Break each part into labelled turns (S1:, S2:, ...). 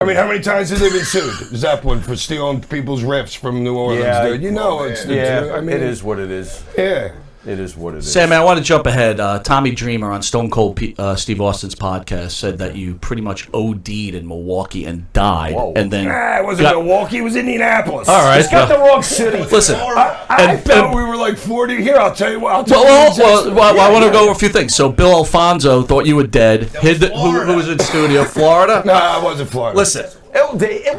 S1: mean, how many times have they been sued? Zeppelin for stealing people's riffs from New Orleans, dude. You know it's the truth. I mean,
S2: it is what it is.
S1: Yeah.
S2: It is what it is.
S3: Sam, I want to jump ahead. Tommy Dreamer on Stone Cold Steve Austin's podcast said that you pretty much OD'd in Milwaukee and died.
S2: Whoa.
S3: And then
S1: it wasn't Milwaukee, it was Indianapolis.
S3: All right.
S1: He's got the wrong city.
S3: Listen.
S1: I felt we were like 40. Here, I'll tell you what.
S3: I want to go over a few things. So Bill Alfonso thought you were dead. Who was in the studio? Florida?
S1: No, I wasn't Florida.
S3: Listen.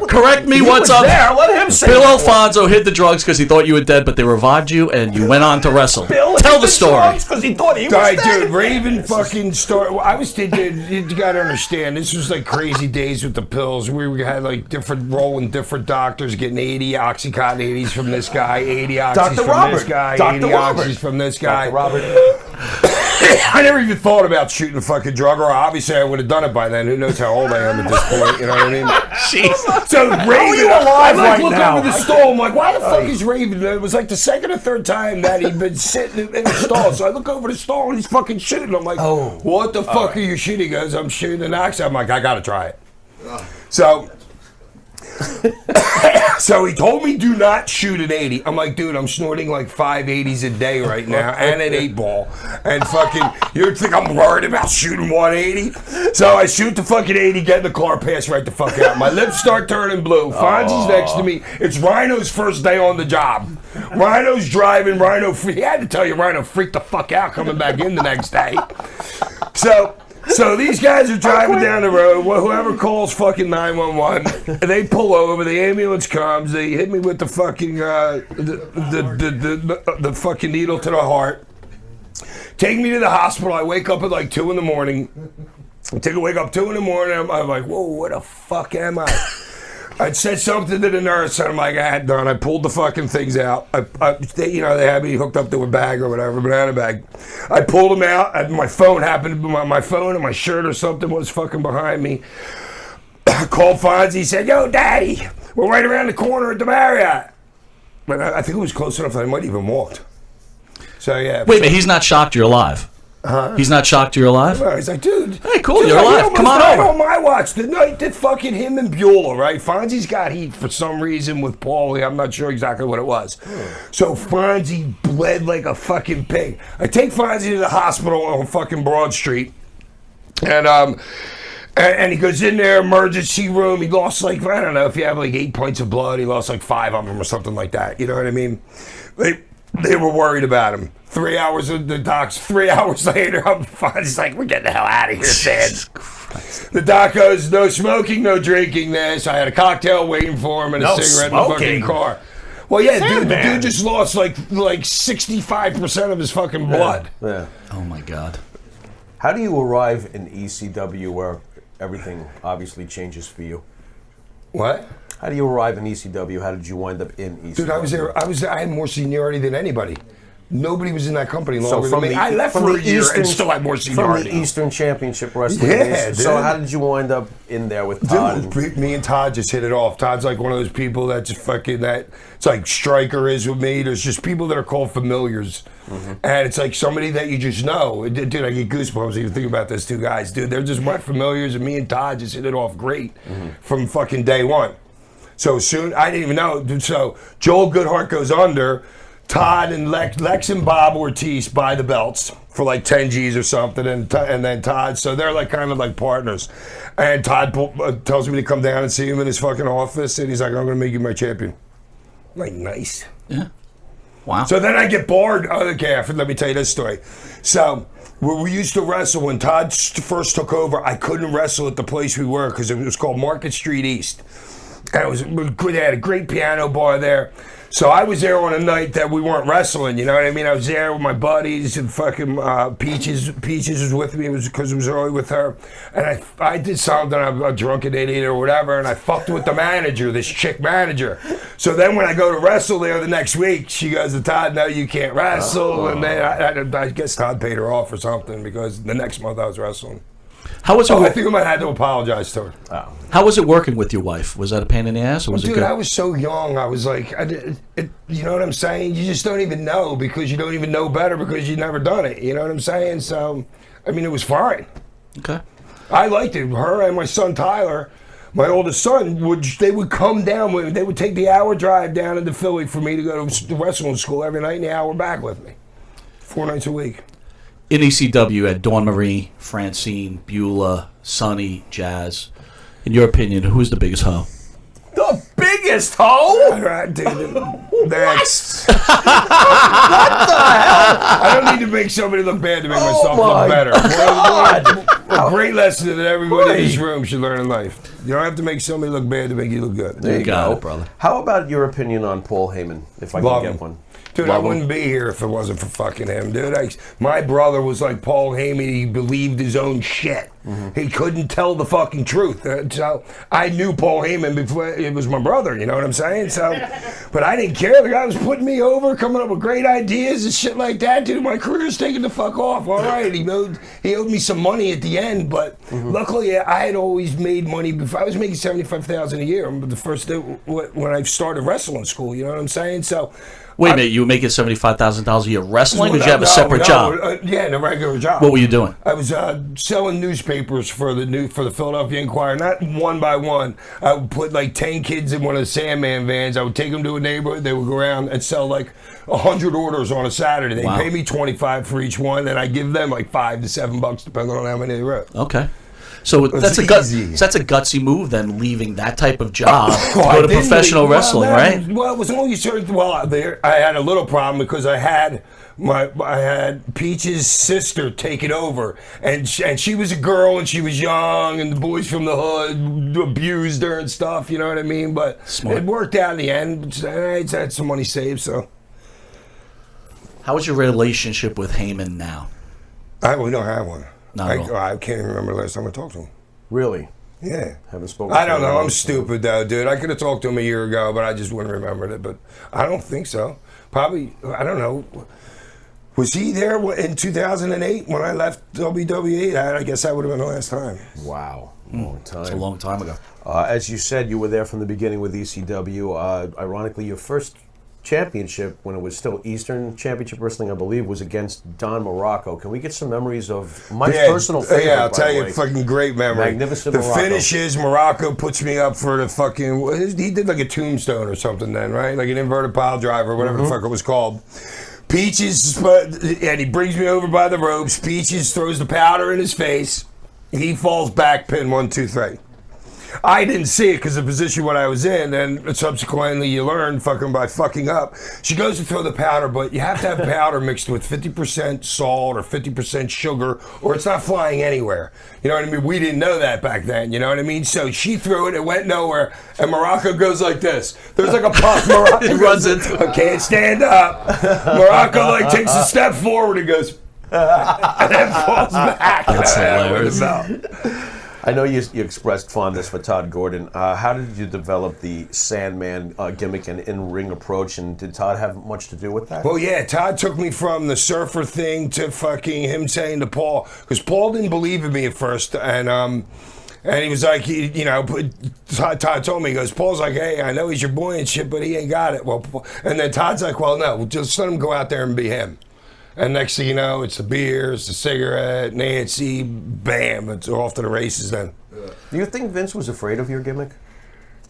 S3: Correct me what's up.
S2: There. Let him say
S3: Bill Alfonso hid the drugs because he thought you were dead, but they revived you and you went on to wrestle. Tell the story.
S2: Because he thought he was dead.
S1: Dude, Raven fucking story. I was thinking, you gotta understand, this was like crazy days with the pills. We had like rolling different doctors, getting 80 Oxycontin 80s from this guy, 80 oxys from this guy, 80 oxys from this guy.
S2: Dr. Robert.
S1: I never even thought about shooting a fucking drug, or obviously I would have done it by then. Who knows how old I am at this point? You know what I mean?
S3: Jeez.
S1: So Raven,
S2: alive
S1: I
S2: right
S1: look
S2: now?
S1: over the stall. I'm like, why the fuck is Raven? It was like the second or third time that he'd been sitting in the stall. So I look over the stall and he's fucking shooting. I'm like, what the fuck are you shooting? He goes, I'm shooting an oxy. I'm like, I gotta try it. So he told me do not shoot an 80. I'm like, dude, I'm snorting like 5 80s a day right now and an 8-ball. And fucking, you think I'm worried about shooting 180? So I shoot the fucking 80, get in the car, pass right the fuck out. My lips start turning blue. Fonzie's next to me. It's Rhino's first day on the job. Rhino's driving. He had to tell you, Rhino freaked the fuck out coming back in the next day. So these guys are driving down the road. Whoever calls fucking 911, they pull over. The ambulance comes. They hit me with the fucking the fucking needle to the heart. Take me to the hospital. I wake up at like 2 in the morning. Wake up 2 in the morning. I'm like, whoa, what the fuck am I? I said something to the nurse, and I'm like, I had done. I pulled the fucking things out. They had me hooked up to a bag or whatever, banana bag. I pulled them out, and my phone happened. My phone and my shirt or something was fucking behind me. I called Fonzie, said, yo, Daddy, we're right around the corner at the Marriott. But I think it was close enough that I might even walked. So, yeah.
S3: Wait, but he's not shocked you're alive. He's not shocked you're alive?
S1: Well, he's like, dude.
S3: Hey, cool, you're alive. Come on over.
S1: On my watch, the night that fucking him and Bueller, right? Fonzie's got heat for some reason with Paulie. I'm not sure exactly what it was. So Fonzie bled like a fucking pig. I take Fonzie to the hospital on fucking Broad Street. And he goes in there, emergency room. He lost like, I don't know, if you have like 8 points of blood, he lost like 5 of them or something like that. You know what I mean? They were worried about him. 3 hours of the docs. 3 hours later, I'm fine. He's like, we're getting the hell out of here, Sid. The doc goes, no smoking, no drinking this. I had a cocktail waiting for him and a cigarette in the fucking car. Well, yeah, dude, the dude just lost like 65% of his fucking blood.
S2: Yeah.
S3: Oh, my God.
S2: How do you arrive in ECW where everything obviously changes for you?
S1: What?
S2: How do you arrive in ECW? How did you wind up in ECW?
S1: Dude, I was there. I had more seniority than anybody. Nobody was in that company longer than me. I left for a year and still had more seniority.
S2: From the Eastern Championship Wrestling.
S1: Yeah, dude.
S2: So how did you wind up in there with Todd?
S1: Dude, me and Todd just hit it off. Todd's like one of those people that just fucking it's like Stryker is with me. There's just people that are called familiars. And it's like somebody that you just know. Dude, I get goosebumps even thinking about those 2 guys. Dude, they're just my familiars, and me and Todd just hit it off great from fucking day one. So soon, I didn't even know. So Joel Goodhart goes under. Todd and Lex and Bob Ortiz buy the belts for like 10 G's or something, and then Todd, so they're like kind of like partners. And Todd tells me to come down and see him in his fucking office, and he's like, I'm going to make you my champion. I'm like, nice.
S3: Yeah. Wow.
S1: So then I get bored. Okay, let me tell you this story. So we used to wrestle when Todd first took over. I couldn't wrestle at the place we were because it was called Market Street East. And it was good. They had a great piano bar there. So I was there on a night that we weren't wrestling, you know what I mean? I was there with my buddies, and fucking Peaches was with me. It was because it was early with her. And I did something, I'm a drunken idiot or whatever, and I fucked with the manager, this chick manager. So then when I go to wrestle there the next week, she goes to Todd, no, you can't wrestle. And then I guess Todd paid her off or something, because the next month I was wrestling.
S3: How was it?
S1: I think I might have had to apologize to her.
S2: Oh.
S3: How was it working with your wife? Was that a pain in the ass, or was it good?
S1: Dude, I was so young. I was like, you know what I'm saying? You just don't even know, because you don't even know better because you've never done it. You know what I'm saying? So, I mean, it was fine.
S3: Okay.
S1: I liked it. Her and my son Tyler my oldest son they would come down with, they would take the hour drive down into Philly for me to go to wrestling school every night and the hour back with me. 4 nights a week.
S3: In ECW at Dawn Marie, Francine, Beulah, Sonny, Jazz. In your opinion, who's the biggest hoe?
S2: The biggest hoe?
S1: All right, dude. Next. What the hell? I don't need to make somebody look bad to make myself look better. A great lesson that everybody in this room should learn in life. You don't have to make somebody look bad to make you look good.
S3: There you go, brother.
S2: How about your opinion on Paul Heyman, if I can get one?
S1: Dude, I wouldn't be here if it wasn't for fucking him, dude. My brother was like Paul Heyman. He believed his own shit. He couldn't tell the fucking truth. So I knew Paul Heyman before it was my brother, you know what I'm saying? So, but I didn't care. The guy was putting me over, coming up with great ideas and shit like that, dude. My career's taking the fuck off. All right, he owed me some money at the end, but luckily I had always made money before. I was making $75,000 a year the first day when I started wrestling school, you know what I'm saying? So.
S3: Wait a minute, you were making $75,000 a year wrestling, or did you have a separate job?
S1: Yeah, in a regular job.
S3: What were you doing?
S1: I was selling newspapers for the Philadelphia Inquirer, not one by one. I would put like 10 kids in one of the Sandman vans. I would take them to a neighborhood. They would go around and sell like 100 orders on a Saturday. They pay me $25 for each one, and I give them like $5 to $7, depending on how many they wrote.
S3: Okay. So that's a gutsy move then, leaving that type of job to go to professional wrestling, right?
S1: Well, it was only certain. Well, there I had a little problem because I had Peach's sister take it over, and she was a girl and she was young, and the boys from the hood abused her and stuff. You know what I mean? But it worked out in the end. I had some money saved, so.
S3: How is your relationship with Heyman now?
S1: We don't have one. I can't even remember the last time I talked to him.
S2: Really?
S1: Yeah.
S2: Haven't spoken
S1: I don't know. I'm stupid, though, dude. I could have talked to him a year ago, but I just wouldn't remember it. But I don't think so. Probably, I don't know. Was he there in 2008 when I left WWE? I guess that would have been the last time.
S2: Wow. Long time.
S3: It's a long time ago.
S2: As you said, you were there from the beginning with ECW. Ironically, your first championship, when it was still Eastern Championship Wrestling, I believe, was against Don Morocco. Can we get some memories of my personal favorite?
S1: Yeah, I'll tell you, fucking great memory.
S2: Magnificent
S1: the
S2: Morocco.
S1: finish is Morocco puts me up for the fucking. He did like a tombstone or something then, right? Like an inverted pile driver, whatever the fuck it was called. Peaches, and he brings me over by the ropes. Peaches throws the powder in his face. He falls back, pin 1, 2, 3. I didn't see it because of the position what I was in, and subsequently you learn by fucking up. She goes to throw the powder, but you have to have powder mixed with 50% salt or 50% sugar, or it's not flying anywhere. You know what I mean? We didn't know that back then, you know what I mean? So she threw it, it went nowhere, and Morocco goes like this. There's like a puff. Morocco
S3: he runs into it.
S1: I can't stand up. Morocco takes a step forward and goes, and then falls back.
S3: That's hilarious.
S2: I know you expressed fondness for Todd Gordon. How did you develop the Sandman gimmick and in-ring approach, and did Todd have much to do with that?
S1: Well, yeah, Todd took me from the surfer thing to fucking him saying to Paul, because Paul didn't believe in me at first, and he was like, Todd told me, he goes, Paul's like, hey, I know he's your boy and shit, but he ain't got it. Well, and then Todd's like, well, no, just let him go out there and be him. And next thing you know, it's the beers, the cigarette, Nancy, bam, it's off to the races then.
S2: Do you think Vince was afraid of your gimmick?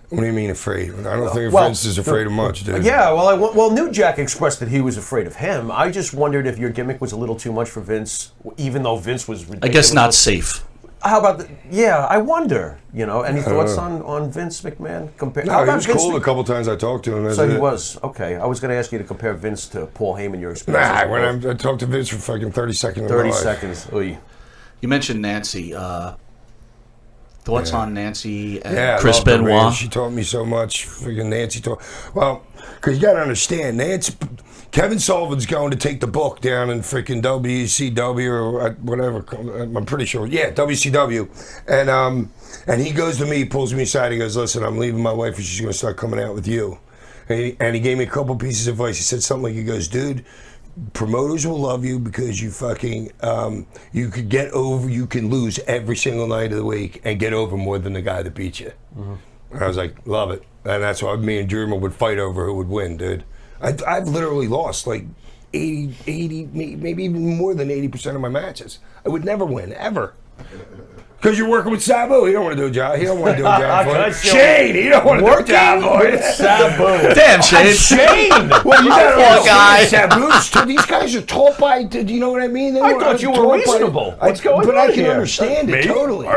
S1: What do you mean afraid? I don't think Vince is afraid of much, dude.
S2: Yeah, well, New Jack expressed that he was afraid of him. I just wondered if your gimmick was a little too much for Vince, even though Vince was ridiculous.
S3: I guess not safe.
S2: How about I wonder, any thoughts on Vince McMahon?
S1: No, he was cool a couple times I talked to him.
S2: So he was, okay. I was going to ask you to compare Vince to Paul Heyman, your experience.
S1: Nah, when I talked to Vince for fucking 30 seconds.
S2: 30 seconds. Oy.
S3: You mentioned Nancy. Thoughts on Nancy and
S1: Yeah,
S3: Chris Benoit?
S1: She taught me so much. Freaking Nancy taught. Well, because you got to understand, Kevin Sullivan's going to take the book down in freaking WCW or whatever. I'm pretty sure. Yeah, WCW. And he goes to me, pulls me aside. He goes, listen, I'm leaving my wife and she's going to start coming out with you. And he gave me a couple pieces of advice. He said something like, he goes, dude, promoters will love you because you fucking, you can lose every single night of the week and get over more than the guy that beat you. Mm-hmm. And I was like, love it. And that's why me and Dreamer would fight over who would win, dude. I've literally lost like 80, maybe even more than 80% of my matches. I would never win, ever. Because you're working with Sabu. He don't want to do a job. He don't want to do a job for you.
S2: Shane,
S1: Shane, he don't want to do a job for you.
S2: Sabu.
S3: Damn, Shane.
S2: Shane.
S1: Well, you got
S3: Poor guy.
S1: Sabu. These guys are taught by, do you know what I mean?
S2: I thought you were reasonable. What's going
S1: but
S2: on
S1: I can
S2: here?
S1: understand it totally.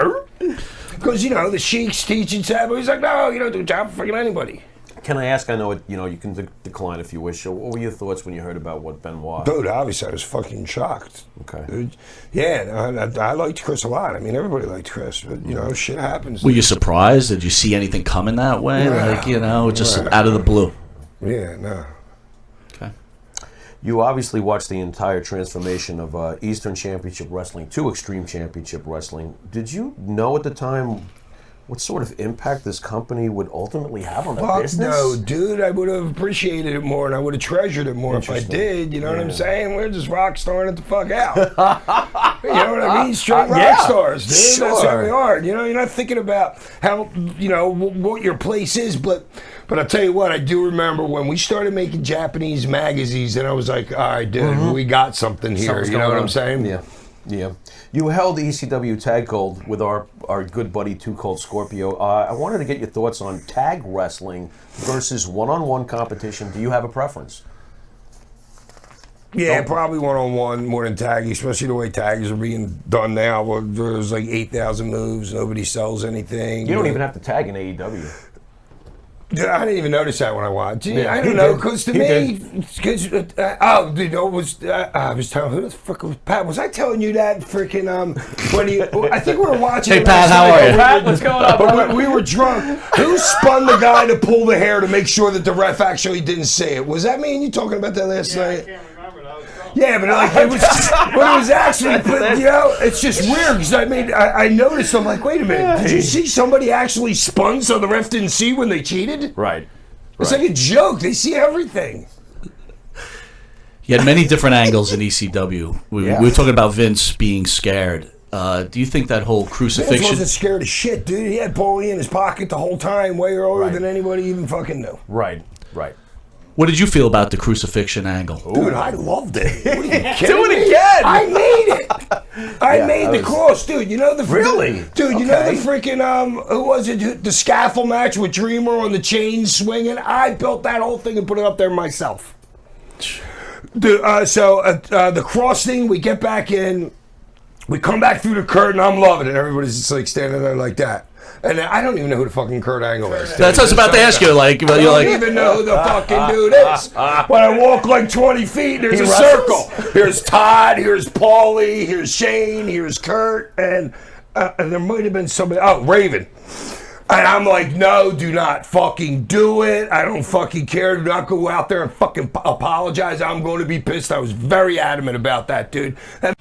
S1: Because, you know, the Sheik's teaching Sabu. He's like, no, you don't do a job for fucking anybody.
S2: Can I ask? I know you can decline if you wish. So what were your thoughts when you heard about what Benoit?
S1: Dude, obviously I was fucking shocked.
S2: Okay.
S1: Dude. Yeah, I liked Chris a lot. I mean, everybody liked Chris, but, you know, shit happens.
S3: Were you surprised? Did you see anything coming that way? Like, you know, just out of the blue.
S1: Yeah, no.
S3: Okay.
S2: You obviously watched the entire transformation of Eastern Championship Wrestling to Extreme Championship Wrestling. Did you know at the time what sort of impact this company would ultimately have on the business?
S1: No, dude, I would have appreciated it more and I would have treasured it more if I did. You know what I'm saying? We're just rock starring it the fuck out. You know what I mean? Straight rock stars, dude.
S2: Sure.
S1: That's how we are. You know, you're not thinking about how, you know, what your place is, but I'll tell you what, I do remember when we started making Japanese magazines and I was like, all right, dude, we got something here.
S2: Something's
S1: You know
S2: going
S1: what
S2: on.
S1: I'm saying?
S2: Yeah. Yeah. You held ECW Tag Gold with our good buddy Too Cold Scorpio. I wanted to get your thoughts on tag wrestling versus one-on-one competition. Do you have a preference?
S1: Yeah, probably one-on-one more than tag, especially the way tags are being done now. Where there's like 8,000 moves, nobody sells anything.
S2: You don't even have to tag in AEW.
S1: Dude, I didn't even notice that when I watched. I don't know, because to me, I was telling, who the fuck was Pat? Was I telling you that freaking, when I think we were watching.
S3: Hey, Pat, how are you?
S2: Pat, what's going on?
S1: But we were drunk. Who spun the guy to pull the hair to make sure that the ref actually didn't say it? Was that me and you talking about that last night?
S4: I can't remember. That was drunk.
S1: Yeah, but like it was, but it was actually, but you know, it's just weird because I noticed. I'm like, wait a minute, did you see somebody actually spun so the ref didn't see when they cheated?
S2: Right.
S1: It's like a joke. They see everything.
S3: You had many different angles in ECW. We were talking about Vince being scared. Do you think that whole
S1: Vince
S3: crucifixion?
S1: wasn't scared of shit, dude. He had Paulie in his pocket the whole time, way earlier than anybody even fucking knew.
S2: Right.
S3: What did you feel about the crucifixion angle?
S1: Dude, I loved it. What are you kidding
S2: Do it
S1: me?
S2: again!
S1: I made it. I made the cross, dude. You know the
S2: Really?
S1: dude. You know the freaking who was it? The scaffold match with Dreamer on the chain swinging. I built that whole thing and put it up there myself. Dude, so the cross thing, we get back in, we come back through the curtain. I'm loving it. Everybody's just like standing there like that. And I don't even know who the fucking Kurt Angle is.
S3: That's what I was about to ask you. Like,
S1: I
S3: you're
S1: don't
S3: like,
S1: even know who the fucking dude is. When I walk like 20 feet, there's a circle. Here's Todd, here's Paulie, here's Shane, here's Kurt, and there might have been somebody. Oh, Raven. And I'm like, no, do not fucking do it. I don't fucking care. Do not go out there and fucking apologize. I'm going to be pissed. I was very adamant about that, dude. And